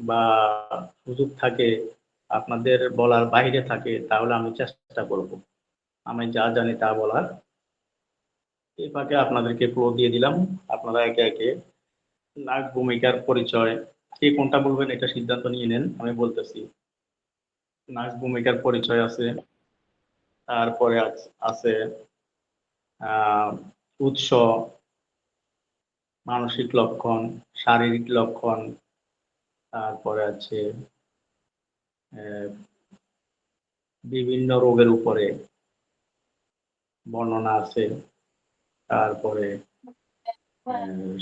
বা সুযোগ থাকে, আপনাদের বলার বাইরে থাকে, তাহলে আমি চেষ্টা করব আমি যা জানি তা বলার। এই ফাঁকে আপনাদেরকে ক্লু দিয়ে দিলাম, আপনারা একে একে নায়ক ভূমিকার পরিচয়, কে কোনটা বলবেন এটা সিদ্ধান্ত নিয়ে নেন, আমি বলতেছি। নায়ক ভূমিকার পরিচয় আছে, তারপরে আছে আহ উৎস, মানসিক লক্ষণ, শারীরিক লক্ষণ, তারপরে আছে আহ, বিভিন্ন রোগের উপরে বর্ণনা আছে, তারপরে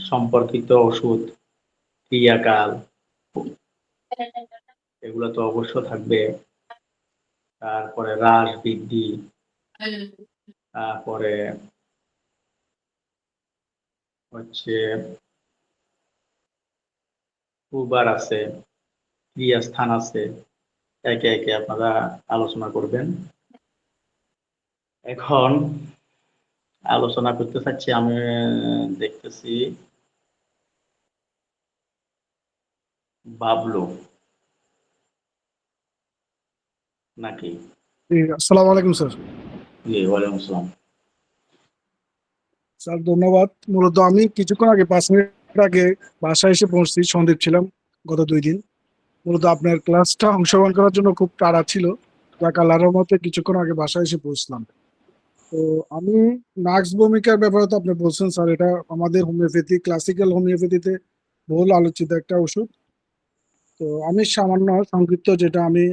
সম্পর্কিত ওষুধ, ক্রিয়াকাল, এগুলো তো অবশ্য থাকবে। তারপরে হ্রাস বৃদ্ধি, তারপরে হচ্ছে উবার আছে, ক্রিয়াস্থান আছে। একে একে আপনারা আলোচনা করবেন। এখন আলোচনা করতে চাচ্ছি আমি, দেখতেছি বাবলু নাকি? জি, আসসালামু আলাইকুম স্যার। জি, ওয়ালাইকুম আসসালাম। স্যার ধন্যবাদ। মূলত আমি কিছুক্ষণ আগে 5 মিনিট আগে বাসায় এসে পৌঁছছি, সন্দীপ ছিলাম গত 2 দিন। মূলত আপনার ক্লাসটা অংশগ্রহণ করার জন্য খুব তাড়া ছিল, যাক আল্লাহর রহমতে কিছুক্ষণ আগে বাসায় এসে পৌঁছলাম। তো আমি নাক্স ভূমিকার ব্যাপারে তো আপনি বলছেন স্যার, এটা আমাদের হোমিওপ্যাথি, ক্লাসিক্যাল হোমিওপ্যাথিতে বহুল আলোচিত একটা ওষুধ। তো আমি সামান্য সংক্ষিপ্ত যেটা আমি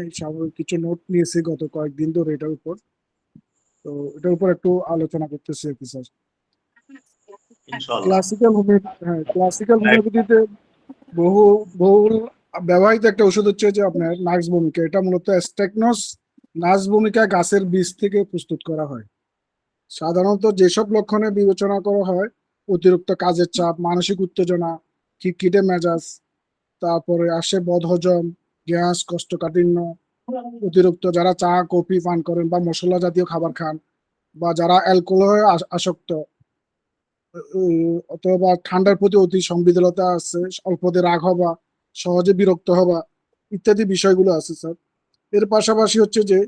কিছু নোট নিয়েছি গত কয়েকদিন ধরে এটার উপর, তো এটার উপর একটু আলোচনা করতেছি আর কি স্যার। ইনশাআল্লাহ। ক্লাসিক্যাল হোমিওপ্যাথিতে বহু বহুল ব্যবহৃত একটা ওষুধ হচ্ছে যে আপনার নাক্স ভূমিকা। এটা মূলত স্টেকনোস নাক্স ভূমিকা গাছের বীজ থেকে প্রস্তুত করা হয়। সাধারণত যেসব লক্ষণে বিবেচনা করা হয় অতিরিক্ত কাজের চাপ, মানসিক উত্তেজনা, খিটখিটে মেজাজ, তারপরে আসে বদহজম, গ্যাস, কোষ্ঠকাঠিন্য, অতিরিক্ত যারা চা কফি পান করেন বা মশলা জাতীয় খাবার খান, বা যারা অ্যালকোহলে আসক্ত, অথবা ঠান্ডার প্রতি অতি সংবেদনতা আছে, অল্পতে রাগ হবা, সহজে বিরক্ত হবা, ইত্যাদি বিষয়গুলো আছে স্যার। এর পাশাপাশি হচ্ছে যে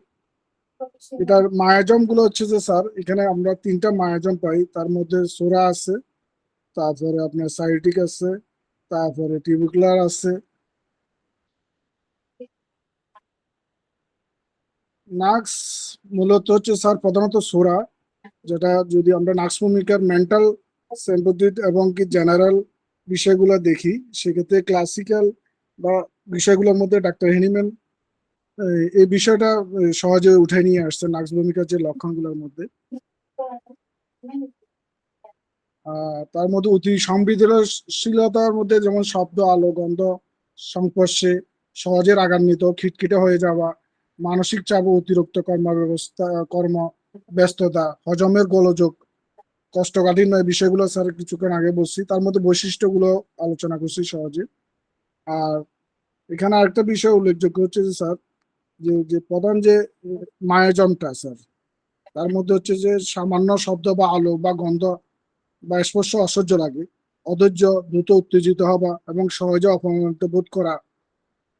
এটার মায়াজম গুলো হচ্ছে যে স্যার, এখানে আমরা 3টা মায়াজম পাই, তার মধ্যে সোরা আছে, তারপরে আপনার সাইটিক আছে, তারপরে টিউবিকুলার আছে। নাক্স মূলত হচ্ছে স্যার প্রধানত সোরা, যেটা যদি আমরা নাক্স ভূমিকার মেন্টাল সিম্পথি এবং কি জেনারেল বিষয়গুলো দেখি, সেক্ষেত্রে ক্লাসিক্যাল বা বিষয়গুলোর মধ্যে ডাক্তার হেনিম্যান এই বিষয়টা সহজে উঠে নিয়ে আসছে নাক্স ভূমিকার যে লক্ষণগুলোর মধ্যে। তার মধ্যে অতি সংবেদনশীলতার মধ্যে যেমন শব্দ, আলো, গন্ধ সংস্পর্শে সহজে রাগান্বিত, খিটখিটে হয়ে যাওয়া, মানসিক চাপ ও অতিরিক্ত কর্ম ব্যস্ততা, হজমের গোলযোগ, কোষ্ঠকাঠিন্য, এই বিষয়গুলো স্যার কিছুক্ষণ আগে বলছি। তার মধ্যে বৈশিষ্ট্যগুলো আলোচনা করছি সহজে। আর এখানে আরেকটা বিষয় উল্লেখযোগ্য হচ্ছে যে স্যার, যে প্রধান যে মায়াজমটা স্যার, তার মধ্যে হচ্ছে যে সামান্য শব্দ বা আলো বা গন্ধ বা স্পর্শ অসহ্য লাগে, অধৈর্য, দ্রুত উত্তেজিত হওয়া এবং সহজে অপমানিত বোধ করা,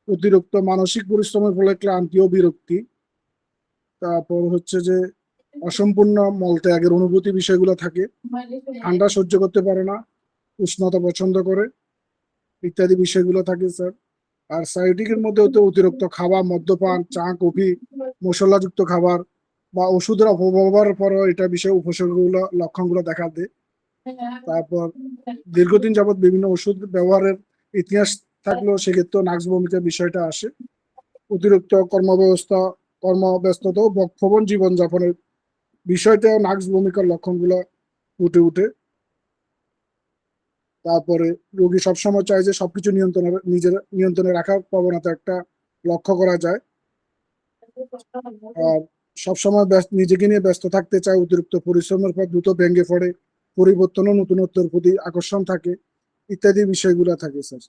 অতিরিক্ত মানসিক পরিশ্রমের ফলে ক্লান্তি ও বিরক্তি, তারপর হচ্ছে যে অসম্পূর্ণ মলত্যাগের অনুভূতি, বিষয়গুলো থাকে, ঠান্ডা সহ্য করতে পারে না, উষ্ণতা পছন্দ করে, ইত্যাদি বিষয়গুলো থাকে স্যার। আর সাইটিকের মধ্যে হচ্ছে অতিরিক্ত খাওয়া, মদ্যপান, চা কফি, মশলাযুক্ত খাবার বা ওষুধের অপব্যবহারের পরও এটা বিষয়ে উপসর্গগুলো লক্ষণগুলো দেখা দেয়। তারপর দীর্ঘদিন যাবৎ বিভিন্ন ওষুধ ব্যবহারের ইতিহাস থাকলেও সেক্ষেত্রে নাক্স ভূমিকার বিষয়টা আসে। অতিরিক্ত কর্মব্যস্ততা ও বক্ষবন জীবনযাপনের বিষয়টাও নাক্স ভূমিকার লক্ষণগুলো ফুটে উঠে। তারপরে রোগী সবসময় চায় যে সবকিছু নিজের নিয়ন্ত্রণে রাখার প্রবণতা একটা লক্ষ্য করা যায়। আর সবসময় নিজেকে নিয়ে ব্যস্ত থাকতে চায়, অতিরিক্ত পরিশ্রমের পর দ্রুত ভেঙে পড়ে, পরিবর্তন ও নতুনত্বের প্রতি আকর্ষণ থাকে, ইত্যাদি বিষয়গুলো থাকে স্যার।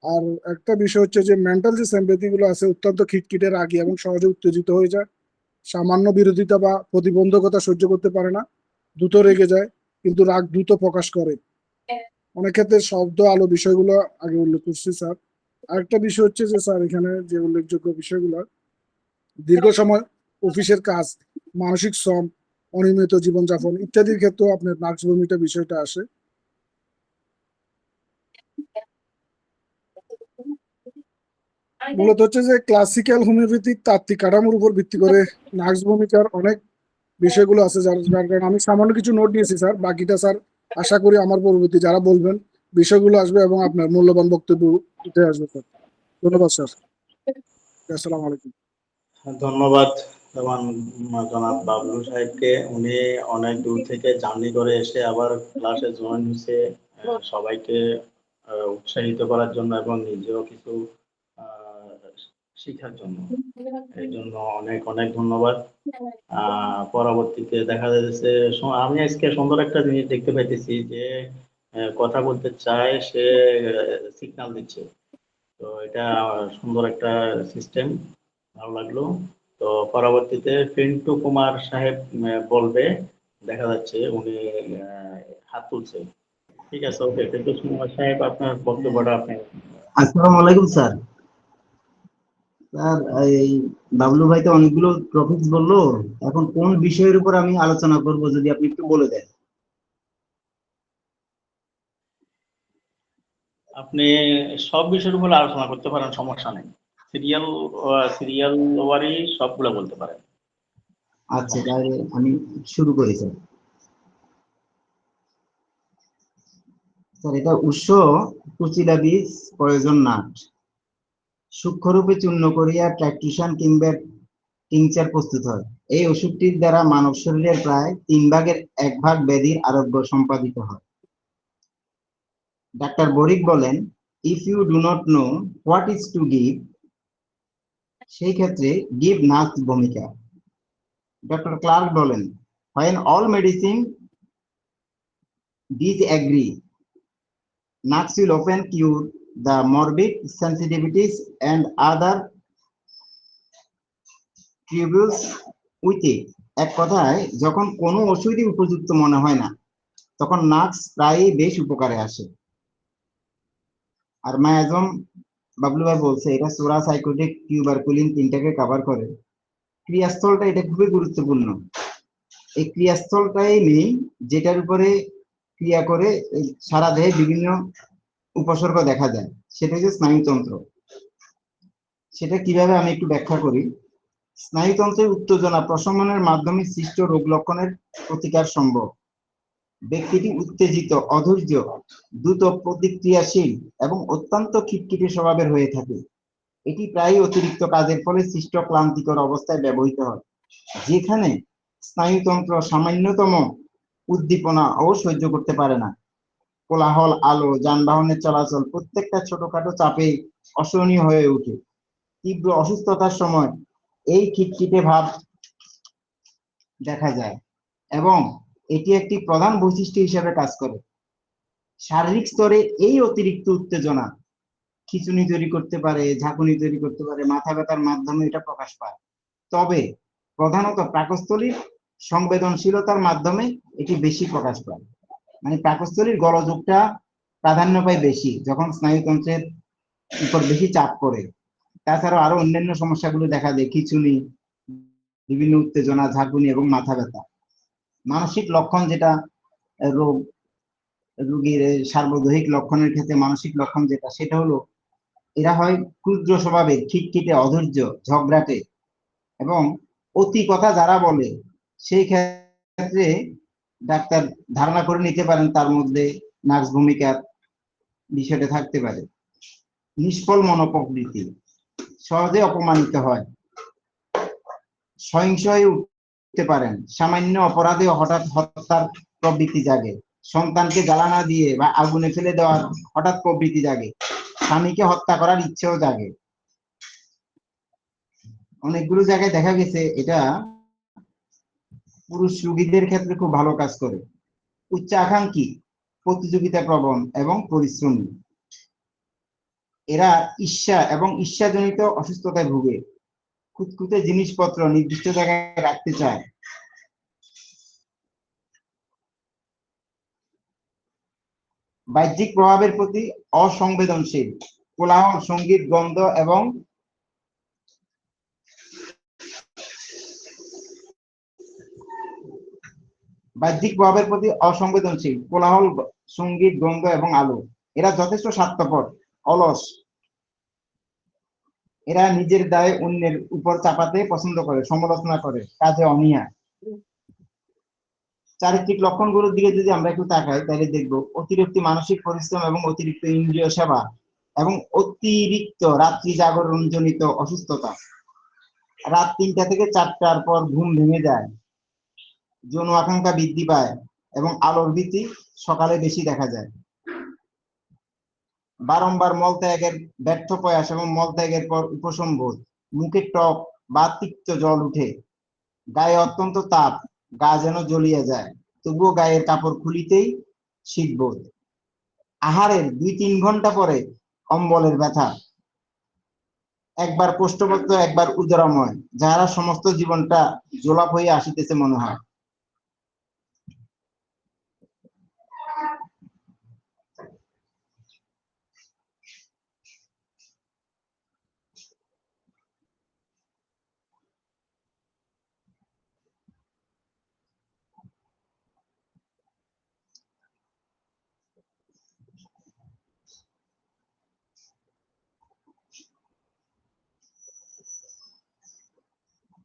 আর একটা বিষয় হচ্ছে যে মেন্টাল যে সিম্প্যাথি গুলো আছে, অত্যন্ত খিটখিটে, রাগী এবং সহজে উত্তেজিত হয়ে যায়, সামান্য বিরোধিতা বা প্রতিবন্ধকতা সহ্য করতে পারে না, দ্রুত রেগে যায়, কিন্তু রাগ দ্রুত প্রকাশ করে। অনেক ক্ষেত্রে শব্দ, আলো বিষয়গুলো আগে উল্লেখ করছি স্যার। আরেকটা বিষয় হচ্ছে যে স্যার এখানে যে উল্লেখযোগ্য বিষয়গুলো, দীর্ঘ সময় অফিসের কাজ, মানসিক শ্রম, অনিয়মিত জীবনযাপন ইত্যাদির ক্ষেত্রেও আপনার নার্স ভূমিটা বিষয়টা আসে। মূলত হচ্ছে যে ক্লাসিক্যাল হোমিওপ্যাথিক তাত্ত্বিক কাঠামোর উপর ভিত্তি করে নার্স ভূমিকার অনেক বিষয়গুলো আছে, যার কারণে আমি সামান্য কিছু নোট নিয়েছি স্যার, বাকিটা স্যার আশা করি আমার পরবর্তী যারা বলবেন বিষয়গুলো আসবে এবং আপনার মূল্যবান বক্তব্য উঠে আসবে স্যার। ধন্যবাদ স্যার। আসসালামু আলাইকুম। ধন্যবাদ জনাব বাবলু সাহেবকে। উনি অনেক দূর থেকে জার্নি করে এসে আবার ক্লাসে জয়েন হয়েছে, সবাইকে উৎসাহিত করার জন্য এবং নিজেও কিছু আহ, শিখার জন্য। এই জন্য অনেক অনেক ধন্যবাদ। পরবর্তীতে দেখা যাচ্ছে আমি আজকে সুন্দর একটা জিনিস দেখতে পাইতেছি যে কথা বলতে চায়, সে সিগন্যাল দিচ্ছে। তো এটা সুন্দর একটা সিস্টেম, ভালো লাগলো। তো পরবর্তীতে পিন্টু কুমার সাহেব বলবে, দেখা যাচ্ছে উনি আহ, হাত তুলছে। ঠিক আছে, ওকে পিন্টু কুমার সাহেব, আপনার হ্যাঁ, বক্তব্যটা আপনি। আসসালামু আলাইকুম স্যার। স্যার, এই বাবলু ভাই তো অনেকগুলো টপিকস বললো। এখন কোন বিষয়ের উপর আমি আলোচনা করব যদি আপনি একটু বলে দেন। আপনি সব বিষয়ের উপর আলোচনা করতে পারেন, সমস্যা নেই। সিরিয়াল সিরিয়াল ওয়ারি সবগুলো বলতে পারেন, কোনো আচ্ছা, সমস্যা নেই। তাহলে আমি শুরু করি স্যার। স্যার, এটা উৎস কুচিলা বীজ, প্রয়োজন নাট, সূক্ষ্মরূপে চূর্ণ করিয়া ট্রাইট্রিশন কিংবা টিংচার প্রস্তুত হয়। এই ওষুধটির দ্বারা মানব শরীরের প্রায় 1/3 ব্যাধির আরোগ্য সম্পাদিত হয়। ডাক্তার বরিক বলেন, if you do not know what is to give, সেই ক্ষেত্রে গিভ নার্স ভূমিকা। ডক্টর ক্লার্ক বলেন, when all medicine disagree, nuts will often cure the morbid sensitivities and other troubles with it. এক কথায়, যখন কোনো ওষুধই উপযুক্ত মনে হয় না, তখন নাটস প্রায়ই বেশ উপকারে আসে। আর মায়াজম বাবলু ভাই বলছে এটা সোরা, সাইকোটিক, টিউবারকুলিন তিনটাকে কভার করে। ক্রিয়াস্থলটা এটা খুবই গুরুত্বপূর্ণ। এই ক্রিয়াস্থলটাই নেই, যেটার উপরে ক্রিয়া করে সারা দেহে বিভিন্ন উপসর্গ দেখা যায়, সেটা হচ্ছে স্নায়ুতন্ত্র। সেটা কিভাবে আমি একটু ব্যাখ্যা করি। স্নায়ুতন্ত্রের উত্তেজনা প্রশমনের মাধ্যমে সৃষ্ট রোগ লক্ষণের প্রতিকার সম্ভব। ব্যক্তিটি উত্তেজিত, অধৈর্য, দ্রুত প্রতিক্রিয়াশীল এবং অত্যন্ত খিটখিটে স্বভাবের হয়ে থাকে। এটি প্রায়ই অতিরিক্ত কাজের ফলে সৃষ্ট ক্লান্তিকর অবস্থায় ব্যবহৃত হয়, যেখানে স্নায়ুতন্ত্র সামান্যতম উদ্দীপনা ও সহ্য করতে পারে না। কোলাহল, আলো, যানবাহনের চলাচল প্রত্যেকটা ছোটখাটো চাপে অসহনীয় হয়ে ওঠে। তীব্র অসুস্থতার সময় এই খিটখিটে ভাব দেখা যায় এবং এটি একটি প্রধান বৈশিষ্ট্য হিসেবে কাজ করে। শারীরিক স্তরে এই অতিরিক্ত উত্তেজনা খিঁচুনি তৈরি করতে পারে, ঝাঁকুনি তৈরি করতে পারে, মাথা ব্যথার মাধ্যমে এটা প্রকাশ পায়। তবে প্রধানত পাকস্থলীর সংবেদনশীলতার মাধ্যমে এটি বেশি প্রকাশ পায়। মানে পাকস্থলীর গলযোগটা প্রাধান্য পায় বেশি যখন স্নায়ুতন্ত্রের উপর বেশি চাপ পড়ে। তাছাড়াও আরো অন্যান্য সমস্যাগুলো দেখা দেয়, খিঁচুনি, বিভিন্ন উত্তেজনা, ঝাঁকুনি এবং মাথা ব্যথা। মানসিক লক্ষণ যেটা রোগ রোগীর সার্বদৈহিক লক্ষণের ক্ষেত্রে মানসিক লক্ষণ যেটা, সেটা হলো এরা হয় ক্ষুদ্র স্বভাবের, খিটখিটে, অধৈর্য, ঝগড়াটে এবং অতি কথা যারা বলে, সেই ক্ষেত্রে ডাক্তার ধারণা করে নিতে পারেন তার মধ্যে নার্স ভূমিকার বিষয়টা থাকতে পারে। নিষ্ফল মনোপ্রকৃতি, সহজে অপমানিত হয়, সহিংস হয়ে উঠতে পারেন, সামান্য অপরাধে হঠাৎ হত্যার প্রবৃত্তি জাগে, সন্তানকে জ্বালা না দিয়ে বা আগুনে ফেলে দেওয়ার হঠাৎ প্রবৃত্তি জাগে, স্বামীকে হত্যা করার ইচ্ছেও জাগে। অনেকগুলো জায়গায় দেখা গেছে এটা পুরুষ রোগীদের ক্ষেত্রে খুব ভালো কাজ করে। উচ্চাকাঙ্ক্ষী, প্রতিযোগিতা প্রবণ এবং পরিশ্রমী, এরা ঈর্ষা এবং ঈর্ষাজনিত অসুস্থতায় ভুগে, খুঁতখুঁতে জিনিসপত্র নির্দিষ্ট জায়গায় রাখতে চায়, বাহ্যিক প্রভাবের প্রতি অসংবেদনশীল, কোলাহল, সঙ্গীত, গন্ধ এবং বাহ্যিক প্রভাবের প্রতি অসংবেদনশীল। কোলাহল, সঙ্গীত, গন্ধ এবং আলো। এরা যথেষ্ট স্বার্থপর, অলস। এরা নিজের দায়ে অন্যের উপর চাপাতে পছন্দ করে, সমালোচনা করে, কাজে অনীহা। চারিত্রিক লক্ষণগুলোর দিকে যদি আমরা একটু তাকাই তাহলে দেখবো অতিরিক্ত মানসিক পরিশ্রম এবং অতিরিক্ত ইন্দ্রিয় সেবা এবং অতিরিক্ত রাত্রি জাগরণ জনিত অসুস্থতা। রাত 3টা থেকে 4টার পর ঘুম ভেঙে যায়, যৌন আকাঙ্ক্ষা বৃদ্ধি পায় এবং আলোর ভীতি সকালে বেশি দেখা যায়। বারংবার মলত্যাগের ব্যর্থ প্রয়াস এবং মলত্যাগের পর উপশম বোধ, মুখে টক বা তিক্ত জল উঠে, গায়ে অত্যন্ত তাপ, গা যেন জ্বলিয়ে যায়, তবুও গায়ের কাপড় খুলিতেই শীতবোধ। আহারের 2-3 ঘন্টা পরে অম্বলের ব্যথা, একবার কোষ্ঠবদ্ধ একবার উদরাময়, যাহারা সমস্ত জীবনটা জোলাপ হয়ে আসিতেছে মনে হয়।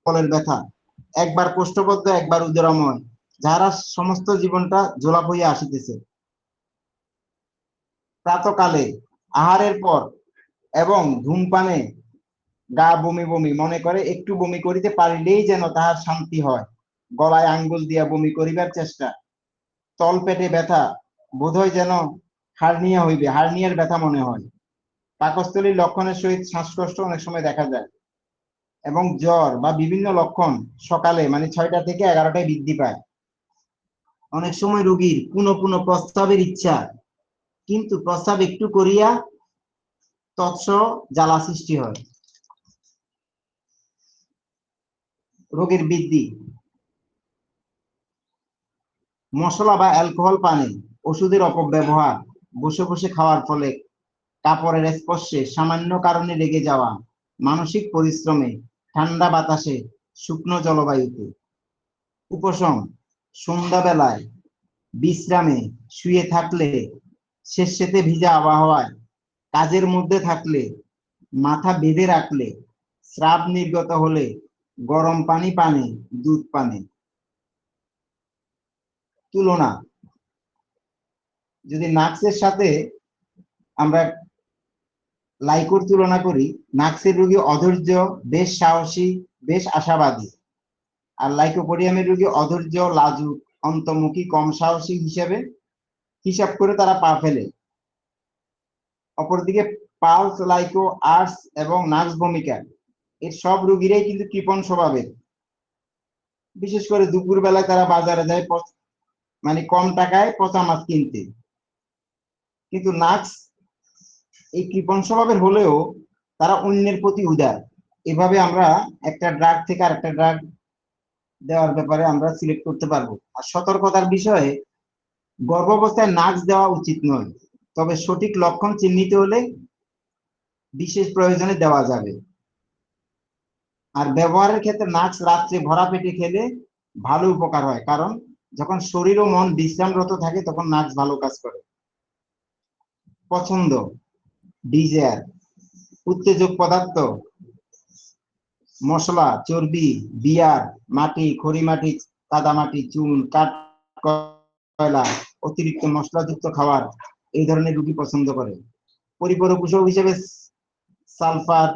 অম্বলের ব্যথা, একবার কোষ্ঠবদ্ধ একবার উদরাময়, যাহারা সমস্ত জীবনটা জোলাপ হইয়া আসিতেছে। প্রাতকালে, আহারের পর এবং ধূমপানে গা বমি বমি মনে করে, একটু বমি করিতে পারিলেই যেন তাহার শান্তি হয়। গলায় আঙ্গুল দিয়া বমি করিবার চেষ্টা। তল পেটে ব্যথা, বোধহয় যেন হার্নিয়া হইবে, হার্নিয়ার ব্যথা মনে হয়। পাকস্থলীর লক্ষণের সহিত শ্বাসকষ্ট অনেক সময় দেখা যায় এবং জ্বর বা বিভিন্ন লক্ষণ সকালে মানে 6টা থেকে 11টায় বৃদ্ধি পায়। অনেক সময় রোগীর পুনঃ পুনঃ প্রস্রাবের ইচ্ছা, কিন্তু প্রস্রাব একটু করিয়া তৎস জ্বালা সৃষ্টি হয়। রোগের বৃদ্ধি, মশলা বা অ্যালকোহল পানে, ওষুধের অপব্যবহার, বসে বসে খাওয়ার ফলে, কাপড়ের স্পর্শে, সামান্য কারণে রেগে যাওয়া, মানসিক পরিশ্রমে, ঠান্ডা বাতাসে, শুকনো জলবায়ুতে। উপশম, সন্ধ্যাবেলায় বিশ্রামে, শুয়ে থাকলে, স্যাঁতসেঁতে ভিজা আবহাওয়ায়, কাজের মধ্যে থাকলে, মাথা বেঁধে রাখলে, স্রাব নির্গত হলে, গরম পানি পানে, দুধ পানে। তুলনা, যদি নাক্সের সাথে আমরা লাইকোর তুলনা করি, নাক্সের রোগী অধৈর্য, বেশ সাহসী, বেশ আশাবাদী। আর লাইকোপোডিয়ামের রোগী অধৈর্য, লাজুক, অন্তর্মুখী, কম সাহসী হিসেবে হিসাব করে তারা পা ফেলে। অপরদিকে পালস, লাইকো, আর্টস এবং নাক্স ভূমিকা, এর সব রোগীরাই কিন্তু কৃপণ স্বভাবের। বিশেষ করে দুপুর বেলায় তারা বাজারে যায় মানে কম টাকায় পচা মাছ কিনতে। কিন্তু নাক্স এই কৃপণ স্বভাবের হলেও তারা অন্যের প্রতি উদার। এভাবে আমরা একটা ড্রাগ থেকে আরেকটা ড্রাগ দেওয়ার ব্যাপারে আমরা সিলেক্ট করতে পারবো। আর সতর্কতার বিষয়ে, গর্ভাবস্থায় নাক্স দেওয়া উচিত নয়, তবে সঠিক লক্ষণ চিহ্নিত হলে বিশেষ প্রয়োজনে দেওয়া যাবে। আর ব্যবহারের ক্ষেত্রে নাক্স রাত্রে ভরা পেটে খেলে ভালো উপকার হয়, কারণ যখন শরীর ও মন বিশ্রামরত থাকে তখন নাক্স ভালো কাজ করে। পছন্দ, ডিজায়ার, উত্তেজক পদার্থ, মশলা, চর্বি, বিয়ার, মাটি, খড়ি মাটি, কাদামাটি, চুন, কাঠ, কয়লা, অতিরিক্ত মশলাযুক্ত খাবার এই ধরনের রোগী পছন্দ করে। পরিপূরক হিসেবে সালফার,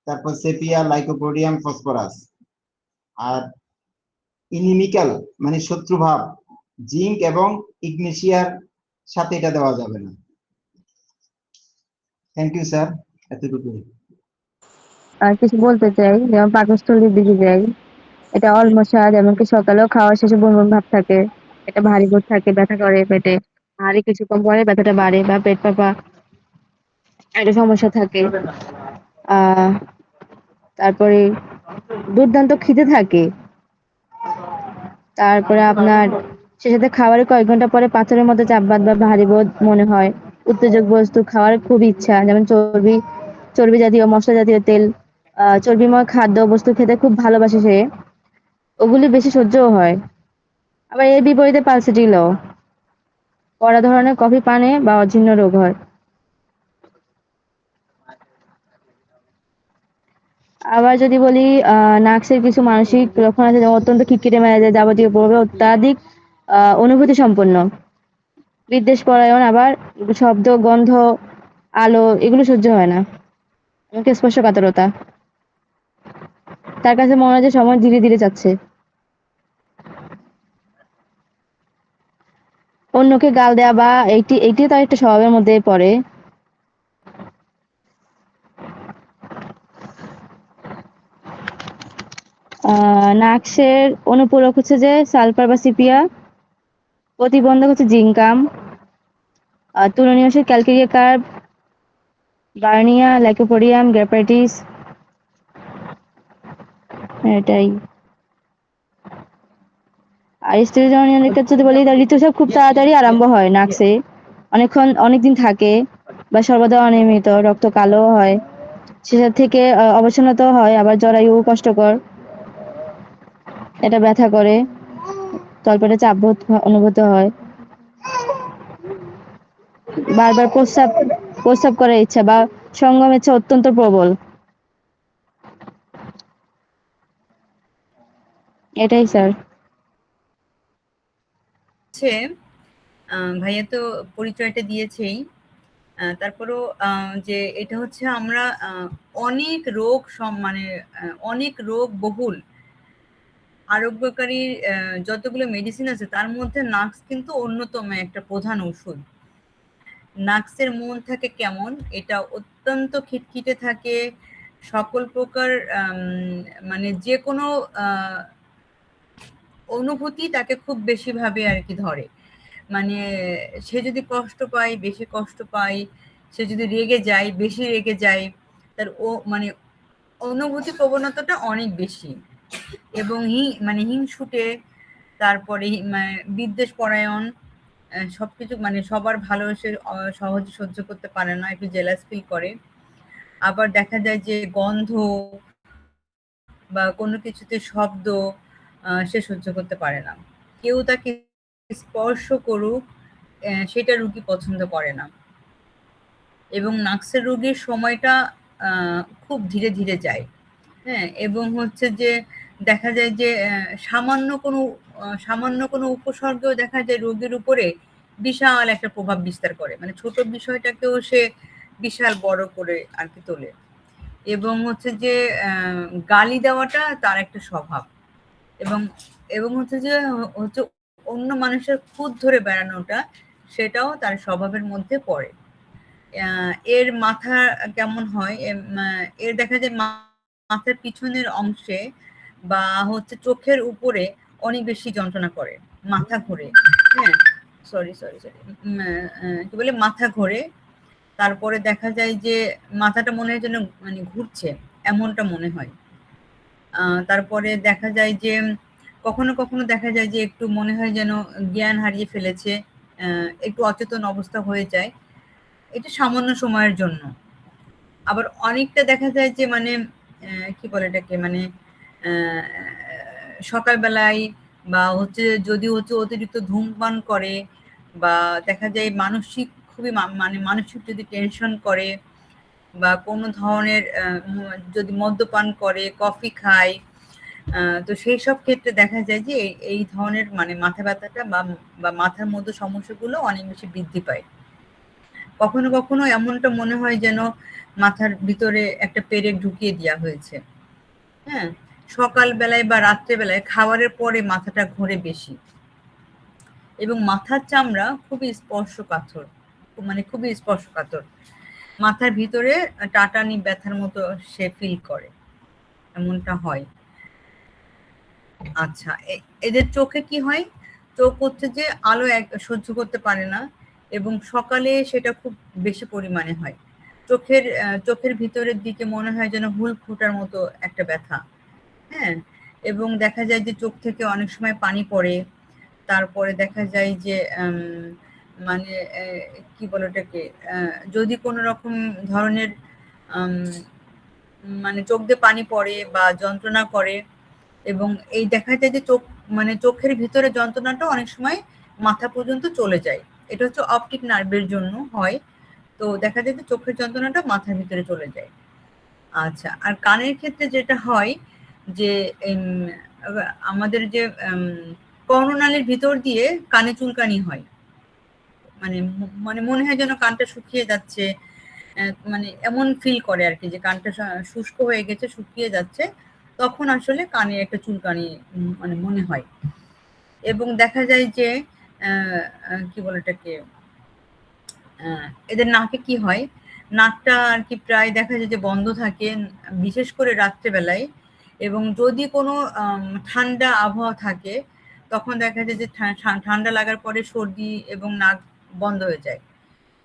তারপর সেপিয়া, লাইকোপোডিয়াম, ফসফরাস। আর ইনিমিক্যাল মানে শত্রুভাব, জিঙ্ক এবং ইগনেশিয়ার সাথে এটা দেওয়া যাবে না। থ্যাংক ইউ স্যার, এতটুকুই। আর কিছু বলতে চাই, যেমন পাকস্থলীর দিকে যাই, এটা অলমশা, যেমন কি সকালেও খাওয়া শেষে বমি বমি ভাব থাকে, এটা ভারী বোধ থাকে, ব্যথা করে পেটে, ভারী কিছুক্ষণ পরে ব্যথাটা বাড়ে বা পেট ফাঁপা, একটা সমস্যা থাকে। আহ তারপরে দুর্দান্ত খিদে থাকে। তারপরে আপনার সে সাথে খাবারের কয়েক ঘন্টা পরে পাথরের মধ্যে চাপ বাঁধ বা ভারী বোধ মনে হয়। উত্তেজক বস্তু খাওয়ার খুব ইচ্ছা, যেমন চর্বি জাতীয়, মশলা জাতীয় তেল, চর্বিময় খাদ্য বস্তু খেতে খুব ভালোবাসে সে। ওগুলি বেশি সহ্যও হয়। আবার এর বিপরীতে পালসিটি লো, কড়া ধরনের কফি পানে বা অজীর্ণ রোগ হয়। আবার যদি বলি নাক্সের কিছু মানসিক লক্ষণ আছে, যেমন অত্যন্ত খিটখিটে মেজাজে, যাবতীয় প্রভাবে অত্যাধিক অনুভূতি সম্পন্ন, বিদ্বেষ পরায়ণ, আবার শব্দ, গন্ধ, আলো এগুলো সহ্য হয় না, এমনকি স্পর্শকাতরতা। তার কাছে মনে হয় যে সময় ধীরে ধীরে যাচ্ছে। অন্যকে গাল দেয়া বা এইটি তার একটা স্বভাবের মধ্যে পড়ে। নাক্সের অনুপূরক হচ্ছে যে সালফার বা সিপিয়া, প্রতিবন্ধক হচ্ছে জিঙ্কাম, তুলনীয় হচ্ছে ক্যালকেরিয়া কার্ব, বার্নিয়া, লাইকোপোডিয়াম, গ্যাপাইটিস। এটাই। আর স্ত্রী জননীর ক্ষেত্রে যদি বলি, তার ঋতুস্রাব খুব তাড়াতাড়ি আরম্ভ হয় নাক্সে, অনেকদিন থাকে, বা সর্বদা অনিয়মিত, রক্ত কালো হয়, শেষের থেকে অবসন্নতাও হয়, আবার জরায়ু কষ্টকর, এটা ব্যথা করে, তলপেটে চাপ অনুভূত হয়, বারবার প্রস্রাব করার ইচ্ছা বা সঙ্গম ইচ্ছা অত্যন্ত প্রবল। এটাই স্যার। হচ্ছে ভাইয়া তো পরিচয়টা দিয়েছেই, তারপরেও যে এটা হচ্ছে আমরা অনেক রোগ মানে অনেক রোগ বহুল আরোগ্যকারী যতগুলো মেডিসিন আছে তার মধ্যে নাক্স কিন্তু অন্যতম একটা প্রধান ওষুধ। নাক্সের মন থাকে কেমন, এটা অত্যন্ত খিটখিটে থাকে, সকল প্রকার মানে যে কোনো অনুভূতি তাকে খুব বেশি ভাবে আর কি ধরে। মানে সে যদি কষ্ট পায় বেশি কষ্ট পায়, সে যদি রেগে যায় বেশি রেগে যায়, তার মানে অনুভূতি প্রবণতাটা অনেক বেশি, এবং মানে হিংসুটে, তারপরে মানে বিদ্বেষ পরায়ণ, সবকিছু মানে সবার ভালোবেসে সহজে সহ্য করতে পারে না, একটু জেলাস ফিল করে। আবার দেখা যায় যে গন্ধ বা কোনো কিছুতে শব্দ সে সহ্য করতে পারে না। কেউ তাকে স্পর্শ করুক সেটা রুগী পছন্দ করে না। এবং নাক্সের রোগীর সময়টা খুব ধীরে ধীরে যায়। হ্যাঁ, এবং হচ্ছে যে দেখা যায় যে সামান্য কোনো উপসর্গও দেখা যায় রোগীর উপরে বিশাল একটা প্রভাব বিস্তার করে, মানে ছোট বিষয়টাকেও সে বিশাল বড় করে আর কি তোলে। এবং হচ্ছে যে গালি দেওয়াটা তার একটা স্বভাব, এবং এবং হচ্ছে যে অন্য মানুষের খুঁত ধরে বেড়ানোটা সেটাও তার স্বভাবের মধ্যে পড়ে। এর মাথা কেমন হয়, এর দেখা যায় মাথার পিছনের অংশে বা হচ্ছে চোখের উপরে অনেক বেশি যন্ত্রণা করে, মাথা ঘোরে। হ্যাঁ, সরি সরি সরি কি বলে, মাথা ঘোরে। তারপরে দেখা যায় যে মাথাটা মনে হয় যেন মানে ঘুরছে, এমনটা মনে হয়। তারপরে দেখা যায় যে কখনো কখনো দেখা যায় যে একটু মনে হয় যেন জ্ঞান হারিয়ে ফেলেছে, একটু অচেতন অবস্থা হয়ে যায়, এটা সামান্য সময়ের জন্য। আবার অনেকটা দেখা যায় যে মানে কি বলে এটাকে, মানে সকালবেলায় বা হচ্ছে যদি হচ্ছে অতিরিক্ত ধূমপান করে, বা দেখা যায় মানসিক খুবই মানে মানসিক যদি টেনশন করে, বা কোনো ধরনের যদি মদ্যপান করে, কফি খায়, তো সেই সব ক্ষেত্রে দেখা যায় যে এই ধরনের মানে মাথা ব্যথাটা বা মাথার মধ্যে সমস্যাগুলো অনেক বেশি বৃদ্ধি পায়। কখনো কখনো এমনটা মনে হয় যেন মাথার ভিতরে একটা পেরেক ঢুকিয়ে দেওয়া হয়েছে। হ্যাঁ, সকাল বেলায় বা রাত্রে বেলায় খাবারের পরে মাথাটা ঘোরে বেশি, এবং মাথার চামড়া খুবই স্পর্শকাতর, মানে খুবই স্পর্শকাতর, মাথার ভিতরে টাটানি ব্যথার মতো সে ফিল করে, এমনটা হয়। আচ্ছা, এদের চোখে কি হয়, চোখ হচ্ছে যে আলো সহ্য করতে পারে না, এবং সকালে সেটা খুব বেশি পরিমাণে হয়। চোখের ভিতরের দিকে মনে হয় যেন হুল ফোটার মতো একটা ব্যথা। হ্যাঁ, এবং দেখা যায় যে চোখ থেকে অনেক সময় পানি পড়ে। তারপরে দেখা যায় যে মানে কি বলে ওটাকে, যদি কোনো রকম ধরনের মানে চোখ দিয়ে পানি পড়ে বা যন্ত্রণা করে, এবং এই দেখা যায় যে মানে চোখের ভিতরে যন্ত্রণাটা অনেক সময় মাথা পর্যন্ত চলে যায়। এটা হচ্ছে অপটিক নার্ভের জন্য হয়। তো দেখা যায় যে চোখের যন্ত্রণাটা মাথার ভিতরে চলে যায়। আচ্ছা, আর কানের ক্ষেত্রে যেটা হয় যে আমাদের যে কর্ণনালীর ভিতর দিয়ে কানে চুলকানি হয়, মানে মানে মনে হয় যেন কানটা শুকিয়ে যাচ্ছে, মানে এমন ফিল করে আর কি, যে কানটা শুষ্ক হয়ে গেছে, শুকিয়ে যাচ্ছে, তখন আসলে কানে একটা চুলকানি মানে মনে হয়। এবং দেখা যায় যে কি বলে এটাকে, এদের নাকে কি হয়, নাকটা আর কি প্রায় দেখা যায় যে বন্ধ থাকে, বিশেষ করে রাত্রেবেলায়। এবং যদি কোনো ঠান্ডা আবহাওয়া থাকে, তখন দেখা যায় যে ঠান্ডা লাগার পরে সর্দি এবং নাক বন্ধ হয়ে যায়।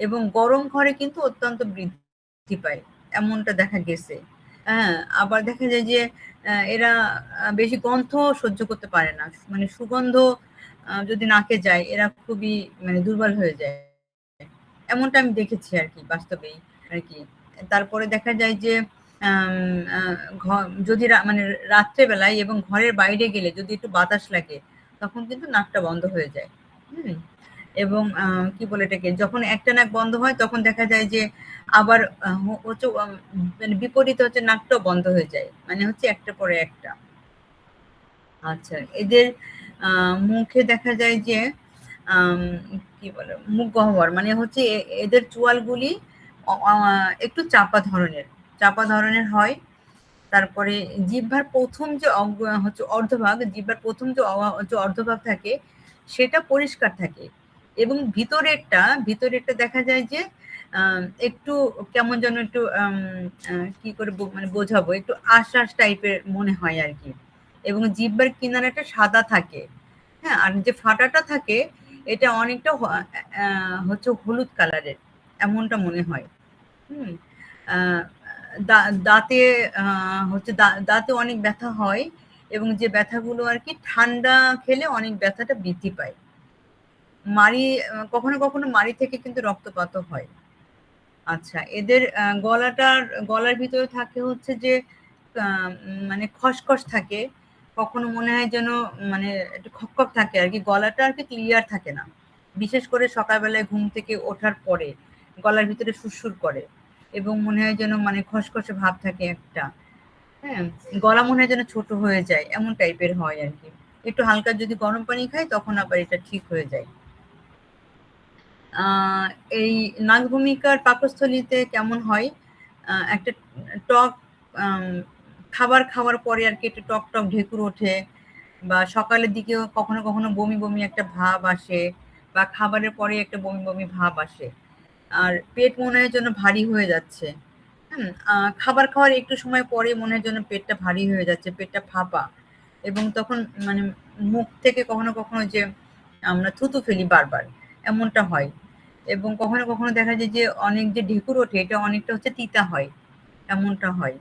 এবং গরম ঘরে কিন্তু অত্যন্ত বৃদ্ধি পায়, এমনটা দেখা গেছে। হ্যাঁ, আবার দেখা যায় যে এরা বেশি গন্ধ সহ্য করতে পারে না, মানে সুগন্ধ যদি নাকে যায়, এরা খুবই মানে দুর্বল হয়ে যায়। এমনটা আমি দেখেছি আর কি, বাস্তবেই আর কি। তারপরে দেখা যায় যে যদি মানে রাত্রেবেলায় এবং ঘরের বাইরে গেলে যদি একটু বাতাস লাগে, তখন কিন্তু নাকটা বন্ধ হয়ে যায়। হুম। এবং কি বলে এটাকে, যখন একটা নাক বন্ধ হয়, তখন দেখা যায় যে আবার হচ্ছে মানে বিপরীত হচ্ছে, নাকটাও বন্ধ হয়ে যায়, মানে হচ্ছে একটা পরে একটা। আচ্ছা, এদের মুখে দেখা যায় যে কি বলে, মুখ গহ্বর, মানে হচ্ছে এদের চোয়ালগুলি একটু চাপা ধরনের হয়। তারপরে জিহ্বার প্রথম যে হচ্ছে অর্ধভাগ, জিহ্বার প্রথম যে অর্ধভাগ থাকে, সেটা পরিষ্কার থাকে। এবং ভিতরেরটা দেখা যায় যে একটু কেমন যেন একটু কি করে মানে বোঝাবো, একটু আশ্বাস টাইপের মনে হয় আর কি। এবং জিহ্বার কিনারাটা সাদা থাকে। হ্যাঁ, আর যে ফাটাটা থাকে, এটা অনেকটা হচ্ছে হলুদ কালারের, এমনটা মনে হয়। হুম। আহ, দাঁতে হচ্ছে দাঁতে অনেক ব্যথা হয়, এবং যে ব্যথাগুলো আর কি ঠান্ডা খেলে অনেক ব্যথাটা বৃদ্ধি পায়। মাড়ি, কখনো কখনো মাড়ি থেকে কিন্তু রক্তপাতও হয়। আচ্ছা, এদের গলার ভিতরে থাকে হচ্ছে যে মানে খসখস থাকে, কখনো মনে হয় যেন মানে একটু খকখক থাকে আর কি, গলাটা আর কি ক্লিয়ার থাকে না। বিশেষ করে সকালবেলায় ঘুম থেকে ওঠার পরে গলার ভিতরে সুরসুর করে, এবং মনে হয় যেন মানে খসখসে ভাব থাকে একটা। হ্যাঁ, গলা মনে হয় যেন ছোট হয়ে যায়, এমন টাইপের হয় আর কি। একটু হালকা যদি গরম পানি খাই, তখন আবার এটা ঠিক হয়ে যায়। আহ এই নাগভূমিকার পাকস্থলীতে কেমন হয়, একটা টক খাবার খাওয়ার পরে আর কি একটু টক টক ঢেকুর ওঠে, বা সকালের দিকেও কখনো কখনো বমি বমি একটা ভাব আসে, বা খাবারের পরে একটা বমি বমি ভাব আসে। আর পেট মনে হয় যেন ভারী হয়ে যাচ্ছে। খাবার খাওয়ার একটু সময় পরে মনে হয় যেন পেটটা ভারী হয়ে যাচ্ছে, পেটটা ফাঁপা। এবং তখন মানে মুখ থেকে কখনো কখনো যে আমরা থুতু ফেলি বারবার, এমনটা হয়। এবং কখনো কখনো দেখা যায় যে অনেক যে ঢেকুর ওঠে, এটা অনেকটা হচ্ছে তিতা হয়, এমনটা হয়।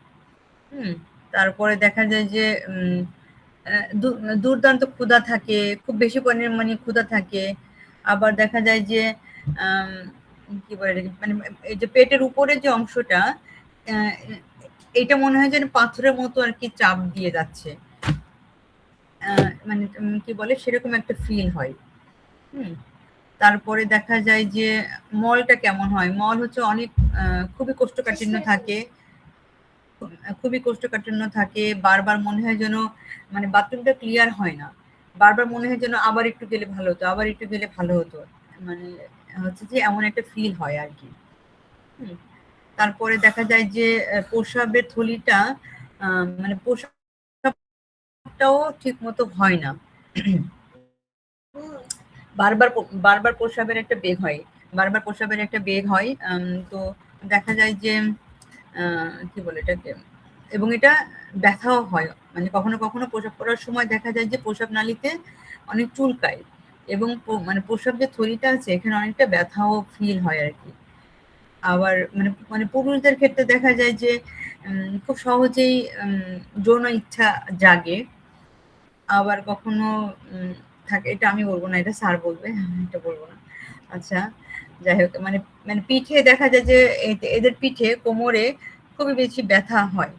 হুম। তারপরে দেখা যায় যে দুর্দান্ত ক্ষুধা থাকে, খুব বেশি পরিমাণে ক্ষুধা থাকে। আবার দেখা যায় যে আম, কি বলে এটাকে, মানে এই যে পেটের উপরের যে অংশটা, আহ, এটা মনে হয় যেন পাথরের মতো আর কি চাপ দিয়ে যাচ্ছে। মানে কি বলে, সেরকম একটা ফিল হয়। হুম। তারপরে দেখা যায় যে মলটা কেমন হয়, মল হচ্ছে অনেক খুবই কোষ্ঠকাঠিন্য থাকে, বারবার মনে হয় যেন মানে বাথরুমটা ক্লিয়ার হয় না, বারবার মনে হয় যেন আবার একটু গেলে ভালো হতো, আবার একটু গেলে ভালো হতো, মানে হচ্ছে যে এমন একটা ফিল হয় আর কি। হুম। তারপরে দেখা যায় যে প্রস্রাবের থলিটা মানে প্রস্রাবটাও ঠিক মতো হয় না। বারবার প্রস্রাবের একটা বেগ হয়। তো দেখা যায় যে কি বলে এটাকে, এবং এটা ব্যথাও হয়, মানে কখনো কখনো প্রস্রাব করার সময় দেখা যায় যে প্রস্রাব নালীতে অনেক চুলকায়, এবং মানে প্রস্রাব যে থলিটা আছে, এখানে অনেকটা ব্যথাও ফিল হয় আর কি। আবার মানে মানে পুরুষদের ক্ষেত্রে দেখা যায় যে খুব সহজেই যৌন ইচ্ছা জাগে। আবার কখনো থাকে, এটা আমি বলবো না, এটা স্যার বলবে, এটা বলবো না। আচ্ছা, যাই হোক, মানে মানে পিঠে দেখা যায় যে এদের পিঠে কোমরে খুবই বেশি ব্যথা হয়।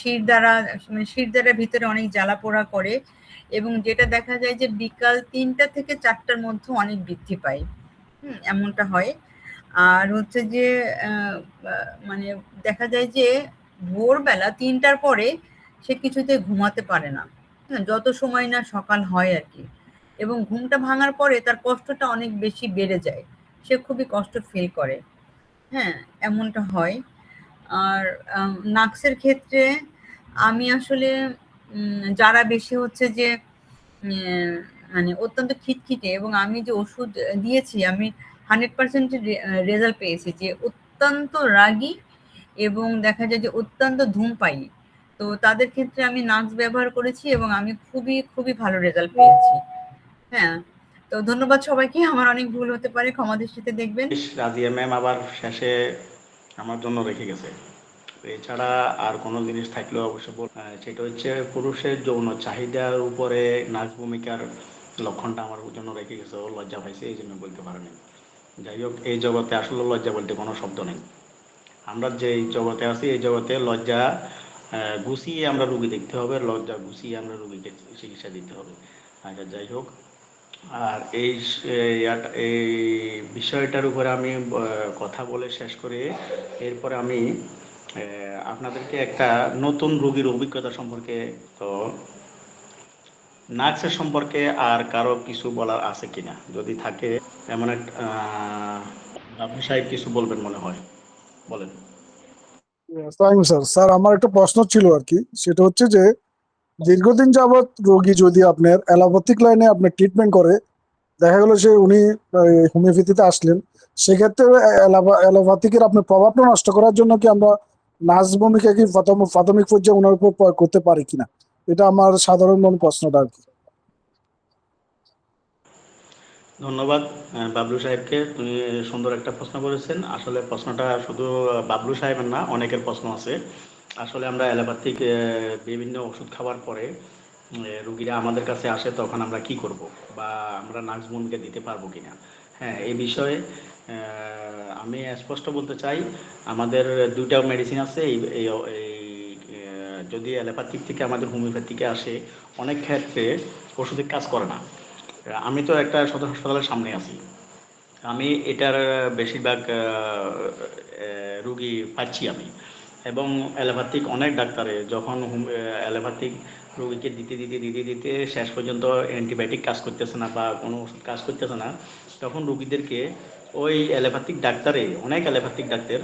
শির দ্বারা, মানে শির দ্বারা ভিতরে অনেক জ্বালা পোড়া করে, এবং যেটা দেখা যায় যে বিকাল ৩টা থেকে ৪টার মধ্যে অনেক বৃদ্ধি পায়। এমনটা হয়। আর হচ্ছে যে মানে দেখা যায় যে ভোরবেলা ৩টার পরে সে কিছুতে ঘুমাতে পারে না। যত সময় না সকাল হয় আরকি। এবং ঘুমটা ভাঙার পরে তার কষ্টটা অনেক বেশি বেড়ে যায়। সে খুবই কষ্ট ফিল করে। হ্যাঁ, এমনটা হয়। আর নাক্সের ক্ষেত্রে আমি আসলে যারা বেশি হচ্ছে যে উম মানে অত্যন্ত খিটখিটে, এবং আমি যে ওষুধ দিয়েছি আমি 100% রেজাল্ট পেয়েছি, যে অত্যন্ত রাগী এবং দেখা যায় যে অত্যন্ত ধূমপায়ী। তো তাদের ক্ষেত্রে আমি নাক্স ব্যবহার করেছি এবং আমি খুবই, খুবই ভালো রেজাল্ট পেয়েছি। হ্যাঁ, তো ধন্যবাদ সবাইকে। আমার অনেক ভুল হতে পারে, ক্ষমা দৃষ্টিতে দেখবেন। রাজিয়া ম্যাম আবার শেষে আমার জন্য রেখে গেছে। এছাড়া আর কোনো জিনিস থাকলেও অবশ্য সেটা হচ্ছে পুরুষের যৌন চাহিদার উপরে নাচ ভূমিকার লক্ষণটা আমার জন্য রেখে গেছে। ও লজ্জা পাইছে, এই জন্য বলতে পারেনি। যাই হোক, এই জগতে আসলে লজ্জা বলতে কোনো শব্দ নেই। আমরা যে জগতে আছি এই জগতে লজ্জা গুছিয়ে আমরা রুগী দেখতে হবে, লজ্জা গুছিয়ে আমরা রুগীকে চিকিৎসা দিতে হবে। আচ্ছা, যাই হোক, আর এই বিষয়টার উপরে আমি কথা বলে শেষ করে এরপরে আমি আপনাদেরকে একটা নতুন রোগীর অভিজ্ঞতা সম্পর্কে, তো নার্সের সম্পর্কে আর কারো কিছু বলার আছে কিনা, যদি থাকে এমন একটা আপনি সাহেব কিছু বলবেন মনে হয়, বলেন। Thank you sir. স্যার, আমার একটা প্রশ্ন ছিল আর কি, সেটা হচ্ছে যে দীর্ঘদিন যাবৎ রোগী যদি আপনার অ্যালোপ্যাথিক লাইনে আপনার ট্রিটমেন্ট করে, দেখা গেল যে উনি হোমিওপ্যাথিতে আসলেন, সেক্ষেত্রে অ্যালোপ্যাথিকের আপনার প্রভাবটা নষ্ট করার জন্য কি আমরা নার্স ভূমিকা কি প্রাথমিক পর্যায়ে ওনার উপর প্রয়োগ করতে পারি কিনা, এটা আমার সাধারণ প্রশ্নটা আর কি। ধন্যবাদ বাবলু সাহেবকে, তুমি সুন্দর একটা প্রশ্ন করেছেন। আসলে প্রশ্নটা শুধু বাবলু সাহেবের না, অনেকের প্রশ্ন আছে। আসলে আমরা অ্যালোপ্যাথিক বিভিন্ন ওষুধ খাওয়ার পরে রুগীরা আমাদের কাছে আসে, তখন আমরা কি করব, বা আমরা নার্স ভূমিকা দিতে পারবো কিনা। হ্যাঁ, এই বিষয়ে আমি স্পষ্ট বলতে চাই, আমাদের দুইটা মেডিসিন আছে। যদি অ্যালোপ্যাথিক থেকে আমাদের হোমিওপ্যাথিকে আসে, অনেক ক্ষেত্রে ওষুধের কাজ করে না। আমি তো একটা সদর হাসপাতালের সামনে আছি, আমি এটার বেশিরভাগ রুগী পাচ্ছি আমি। এবং অ্যালোপ্যাথিক অনেক ডাক্তারে যখন অ্যালোপ্যাথিক রুগীকে দিতে দিতে দিতে দিতে শেষ পর্যন্ত অ্যান্টিবায়োটিক কাজ করতেছে না বা কোনো ওষুধ কাজ করতেছে না, তখন রুগীদেরকে ওই অ্যালোপ্যাথিক ডাক্তারে, অনেক অ্যালোপ্যাথিক ডাক্তার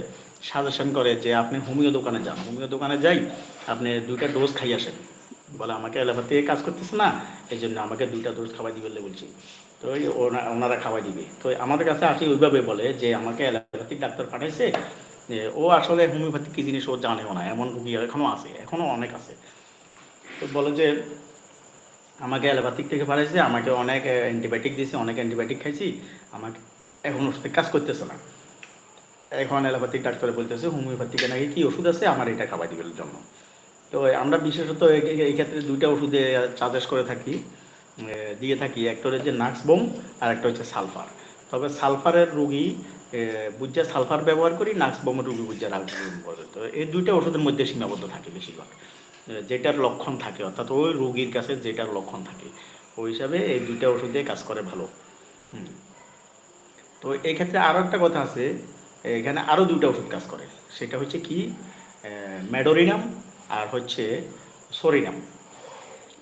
সাজেশন করে যে আপনি হোমিও দোকানে যান, হোমিও দোকানে যাই আপনি 2টা ডোজ খাই আসেন। বলে আমাকে অ্যালোপ্যাথি কাজ করতেছে না, এই জন্য আমাকে 2টা ডোজ খাওয়াই দিবে বলছি। তো ওনারা খাওয়াই দিবে। তো আমাদের কাছে আসি ওইভাবে বলে যে আমাকে অ্যালোপ্যাথিক ডাক্তার পাঠাইছে, ও আসলে হোমিওপ্যাথিক কি জিনিস ও জানেও না, এমন রুগী এখনো আছে, এখনো অনেক আছে। তো বলে যে আমাকে অ্যালোপ্যাথিক থেকে পাঠাইছে, আমাকে অনেক অ্যান্টিবায়োটিক দিয়েছে, অনেক অ্যান্টিবায়োটিক খাইছি, আমাকে এখন ওষুধে কাজ করতেছে না। এখন অ্যালোপ্যাথিক ডাক্তার বলতেছে হোমিওপ্যাথিকে নাকি কি ওষুধ আছে আমার এটা খাওয়াই দিবের জন্য। তো আমরা বিশেষত এই ক্ষেত্রে 2টা ওষুধে সাজেস্ট করে থাকি, দিয়ে থাকি। একটা হচ্ছে নাক্সবোম আর একটা হচ্ছে সালফার। তবে সালফারের রুগী বুঝে সালফার ব্যবহার করি, নাক্সবোমের রুগী বুঝে নাক্সবোম ব্যবহার করি। তো এই 2টা ওষুধের মধ্যে সীমাবদ্ধ থাকে বেশিরভাগ, যেটার লক্ষণ থাকে, অর্থাৎ ওই রুগীর কাছে যেটার লক্ষণ থাকে ওই হিসাবে এই 2টা ওষুধে কাজ করে ভালো। তো এই ক্ষেত্রে আরও একটা কথা আছে, এখানে আরও 2টা ওষুধ কাজ করে। সেটা হচ্ছে কি, ম্যাডোরিনাম আর হচ্ছে সোরিনাম।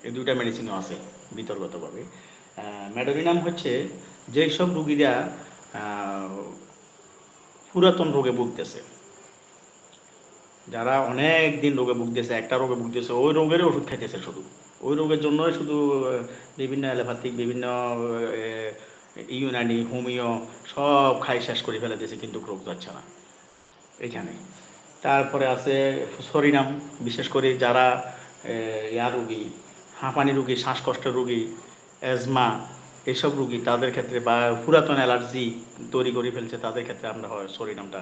এই 2টা মেডিসিনও আছে বিতর্গতভাবে। ম্যাডোরিনাম হচ্ছে যেই সব রুগীরা পুরাতন রোগে ভুগতেছে, যারা অনেক দিন রোগে ভুগতেছে, একটা রোগে ভুগতেছে, ওই রোগের ওষুধ খাইতেছে শুধু, ওই রোগের জন্য শুধু বিভিন্ন অ্যালোপ্যাথিক, বিভিন্ন ইউনানি, হোমিও সব খাই শেষ করে ফেলে দিয়েছে, কিন্তু রোগ যাচ্ছে না এখানে। তারপরে আছে সরিনাম, বিশেষ করে যারা ইয়া রুগী, হাঁপানি রুগী, শ্বাসকষ্টের রুগী, অ্যাজমা, এইসব রুগী তাদের ক্ষেত্রে, বা পুরাতন অ্যালার্জি তৈরি করে ফেলছে তাদের ক্ষেত্রে আমরা হয় সরিনামটা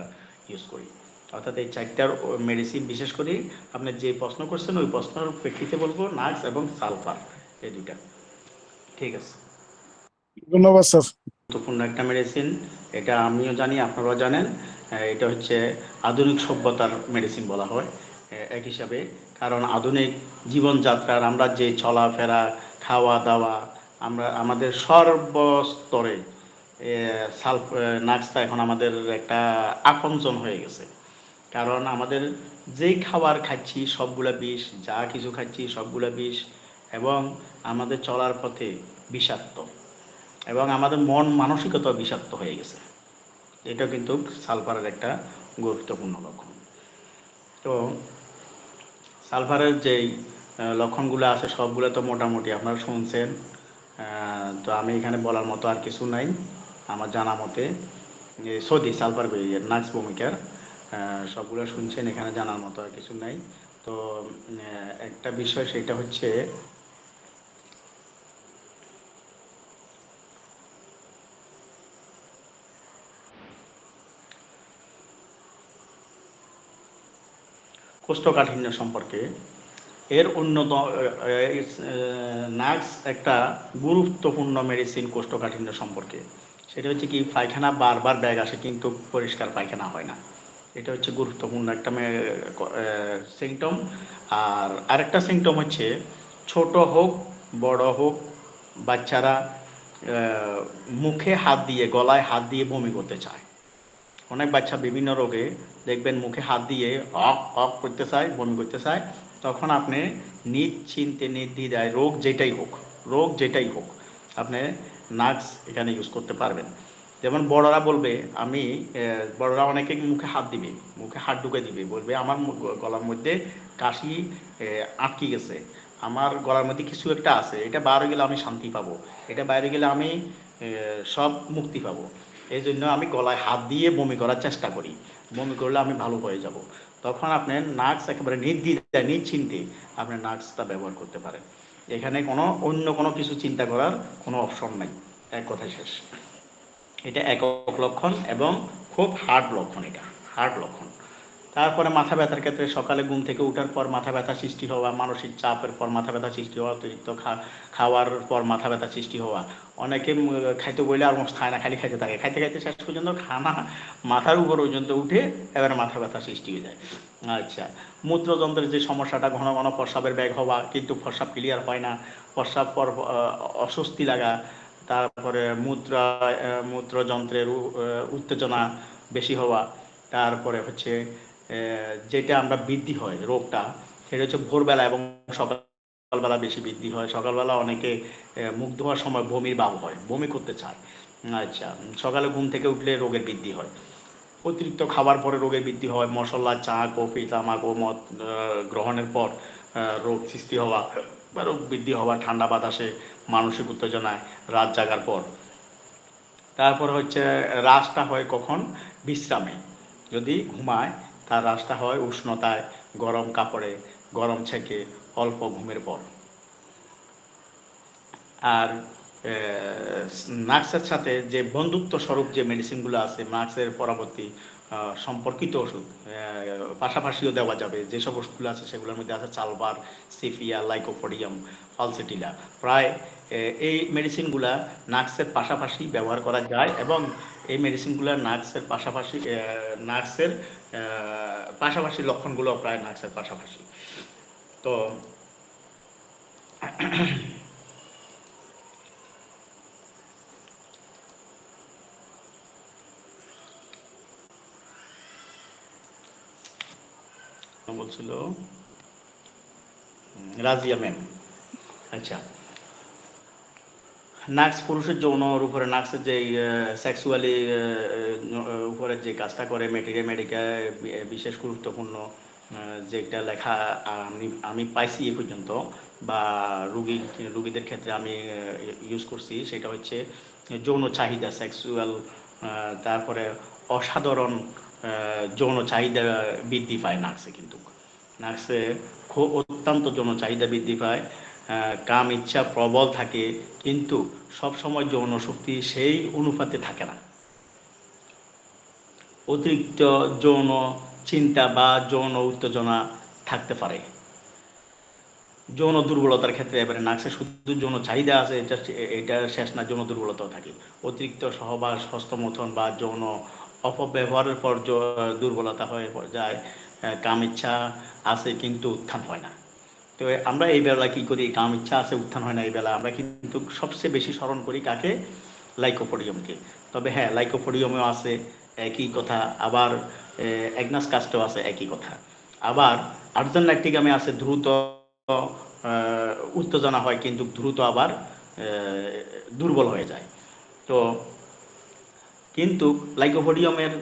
ইউজ করি। অর্থাৎ এই 4টার মেডিসিন, বিশেষ করে আপনি যে প্রশ্ন করছেন ওই প্রশ্নের প্রেক্ষিতে বলবো নাক্স এবং সালফার, এই 2টা। ঠিক আছে, ধন্যবাদ স্যার। গুরুত্বপূর্ণ একটা মেডিসিন, এটা আমিও জানি, আপনারাও জানেন। এটা হচ্ছে আধুনিক সভ্যতার মেডিসিন বলা হয় এক হিসাবে, কারণ আধুনিক জীবনযাত্রার আমরা যে চলাফেরা, খাওয়া দাওয়া, আমরা আমাদের সর্বস্তরে নাক্সটা এখন আমাদের একটা আপনজন হয়ে গেছে। কারণ আমাদের যেই খাবার খাচ্ছি সবগুলা বিষ, যা কিছু খাচ্ছি সবগুলা বিষ, এবং আমাদের চলার পথে বিষাক্ত, এবং আমাদের মন মানসিকতা বিষাক্ত হয়ে গেছে। এটা কিন্তু সালফারের একটা গুরুত্বপূর্ণ লক্ষণ। তো সালফারের যেই লক্ষণগুলো আছে সবগুলো তো মোটামুটি আপনারা শুনছেন। তো আমি এখানে বলার মতো আর কিছু নাই আমার জানা মতে। সৌদি সালফার নাক্স ভূমিকার সবগুলো শুনছেন, এখানে জানার মতো আর কিছু নাই। তো একটা বিষয় সেটা হচ্ছে কোষ্ঠকাঠিন্য সম্পর্কে। এর অন্যতম নাক্স একটা গুরুত্বপূর্ণ মেডিসিন কোষ্ঠকাঠিন্য সম্পর্কে। সেটা হচ্ছে কি, পায়খানা বারবার ব্যাগ আসে কিন্তু পরিষ্কার পায়খানা হয় না। এটা হচ্ছে গুরুত্বপূর্ণ একটা সিমটম। আর আরেকটা সিমটম হচ্ছে, ছোট হোক বড় হোক, বাচ্চারা মুখে হাত দিয়ে, গলায় হাত দিয়ে বমি করতে চায়। অনেক বাচ্চা বিভিন্ন রোগে দেখবেন মুখে হাত দিয়ে অক অক করতে চায়, বমি করতে চায়। তখন আপনি নিশ্চিন্তে নির্দ্বিধায় রোগ যেটাই হোক আপনি নাক্স এখানে ইউজ করতে পারবেন। যেমন বড়রা বলবে, বড়রা অনেকে মুখে হাত দিবে, মুখে হাত ঢুকে দিবে, বলবে আমার গলার মধ্যে কাশি আটকে গেছে, আমার গলার মধ্যে কিছু একটা আছে, এটা বাইরে গেলে আমি শান্তি পাবো, এটা বাইরে গেলে আমি সব মুক্তি পাবো, এই জন্য আমি গলায় হাত দিয়ে বমি করার চেষ্টা করি, বমি করলে আমি ভালো হয়ে যাব। তখন আপনি নাক্স একেবারে নির্দ্বিধায় নিশ্চিন্তে আপনি নাক্সটা ব্যবহার করতে পারেন। এখানে অন্য কোনো কিছু চিন্তা করার কোনো অপশন নাই, এক কথায় শেষ। এটা একক লক্ষণ এবং খুব হার্ড লক্ষণ, এটা হার্ড লক্ষণ। তারপরে মাথা ব্যথার ক্ষেত্রে সকালে ঘুম থেকে ওঠার পর মাথা ব্যথা সৃষ্টি হওয়া, মানসিক চাপের পর মাথা ব্যথা সৃষ্টি হওয়া, অতিরিক্ত খাওয়ার পর মাথা ব্যথা সৃষ্টি হওয়া। অনেকে খাইতে বইলে আর খায় না, খালি খাইতে থাকে, খাইতে খাইতে শেষ পর্যন্ত খানা মাথার উপর পর্যন্ত উঠে এবার মাথা ব্যথা সৃষ্টি হয়ে যায়। আচ্ছা, মূত্রযন্ত্রের যে সমস্যাটা, ঘন ঘন প্রস্রাবের ব্যাগ হওয়া কিন্তু প্রস্রাব ক্লিয়ার হয় না, প্রস্রাব পর অস্বস্তি লাগা, তারপরে মূত্রযন্ত্রের উত্তেজনা বেশি হওয়া, তারপরে হচ্ছে যেটা আমরা বৃদ্ধি হয় রোগটা, সেটা হচ্ছে ভোরবেলা এবং সকালবেলা বেশি বৃদ্ধি হয়। সকালবেলা অনেকে মুখ ধোয়ার সময় বমির ভাব হয়, বমি করতে চায়। আচ্ছা, সকালে ঘুম থেকে উঠলে রোগের বৃদ্ধি হয়। অতিরিক্ত খাবার পরে রোগের বৃদ্ধি হয়, মশলা, চা, কফি, তামাক ও মদ গ্রহণের পর রোগ সৃষ্টি হওয়া বা রোগ বৃদ্ধি হওয়া, ঠান্ডা বাতাসে, মানসিক উত্তেজনায়, রাত জাগার পর। তারপর হচ্ছে হ্রাসটা হয় কখন? বিশ্রামে, যদি ঘুমায় তার হ্রাসটা হয় উষ্ণতায়, গরম কাপড়ে, গরম ছেঁকে, অল্প ঘুমের পর। আর নার্সের সাথে যে বন্ধুত্ব স্বরূপ যে মেডিসিনগুলো আছে, নার্সের পরবর্তী সম্পর্কিত ওষুধ পাশাপাশিও দেওয়া যাবে। যেসব ওষুধগুলো আছে সেগুলোর মধ্যে আছে চালবার, সিফিয়া, লাইকোপোডিয়াম, ফালসেটিলা। প্রায় এই মেডিসিনগুলা নার্সের পাশাপাশি ব্যবহার করা যায়, এবং এই মেডিসিনগুলো নার্সের পাশাপাশি লক্ষণগুলো প্রায় নার্সের পাশাপাশি। তো বলছিল রাজিয়া ম্যাম। আচ্ছা, নার্স পুরুষের যৌনর উপরে, নার্সের যে সেক্সুয়ালি উপরে যে কাজটা করে, মেডিকা বিশেষ গুরুত্বপূর্ণ যেটা লেখা আমি পাইছি এ পর্যন্ত, বা রুগীদের ক্ষেত্রে আমি ইউজ করছি, সেটা হচ্ছে যৌন চাহিদা, সেক্সুয়াল, তারপরে অসাধারণ যৌন চাহিদা বৃদ্ধি পায় নার্সে। কিন্তু নার্সে খুব অত্যন্ত যৌন চাহিদা বৃদ্ধি পায়, কাম ইচ্ছা প্রবল থাকে, কিন্তু সবসময় যৌন শক্তি সেই অনুপাতে থাকে না। অতিরিক্ত যৌন চিন্তা বা যৌন উত্তেজনা থাকতে পারে। যৌন দুর্বলতার ক্ষেত্রে এবারে নাক্সের শুধু যৌন চাহিদা আছে, এটা শেষ না, যৌন দুর্বলতাও থাকে। অতিরিক্ত সহবাস, হস্তমথন বা যৌন অপব্যবহারের পর দুর্বলতা হয়ে যায়, কাম ইচ্ছা আছে কিন্তু উত্থান হয় না। তো আমরা এই বেলা কি করি, কাম ইচ্ছা আছে উত্থান হয় না, এই বেলা আমরা কিন্তু সবচেয়ে বেশি স্মরণ করি কাকে, লাইকোপোডিয়ামকে। তবে হ্যাঁ, লাইকোপোডিয়ামেও আছে একই কথা, আবার অ্যাগনাস কাস্টেও আছে একই কথা। আবার আর্জন ল্যাকটিকামে আছে দ্রুত উত্তেজনা হয় কিন্তু দ্রুত আবার দুর্বল হয়ে যায়। তো কিন্তু লাইকোপোডিয়ামের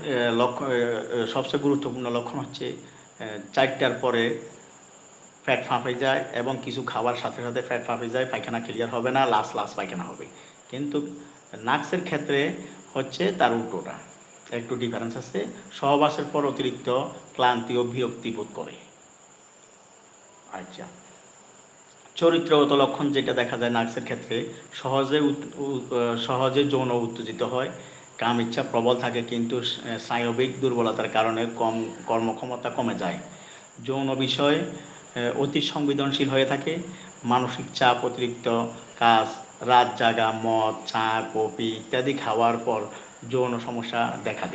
সবচেয়ে গুরুত্বপূর্ণ লক্ষণ হচ্ছে 4টার পরে ফ্যাট ফাঁপে যায় এবং কিছু খাবার সাথে সাথে ফ্যাট ফাঁপে যায়, পায়খানা ক্লিয়ার হবে না, লাস্ট পায়খানা হবে। কিন্তু নাক্সের ক্ষেত্রে হচ্ছে তার উল্টোটা, একটু ডিফারেন্স আছে। সহবাসের পর অতিরিক্ত ক্লান্তি ও বিরক্তি বোধ করে। আচ্ছা, চরিত্রগত লক্ষণ যেটা দেখা যায় নাক্সের ক্ষেত্রে, সহজে যৌন উত্তেজিত হয়, কাম ইচ্ছা প্রবল থাকে কিন্তু স্নায়বিক দুর্বলতার কারণে কর্মক্ষমতা কমে যায়, যৌন বিষয় অতি সংবেদনশীল হয়ে থাকে, মানসিক চাপ, অতিরিক্ত কাজ, রাত জাগা, মদ, চা, কফি ইত্যাদি খাওয়ার পর যৌন সমস্যা দেখা দেয়।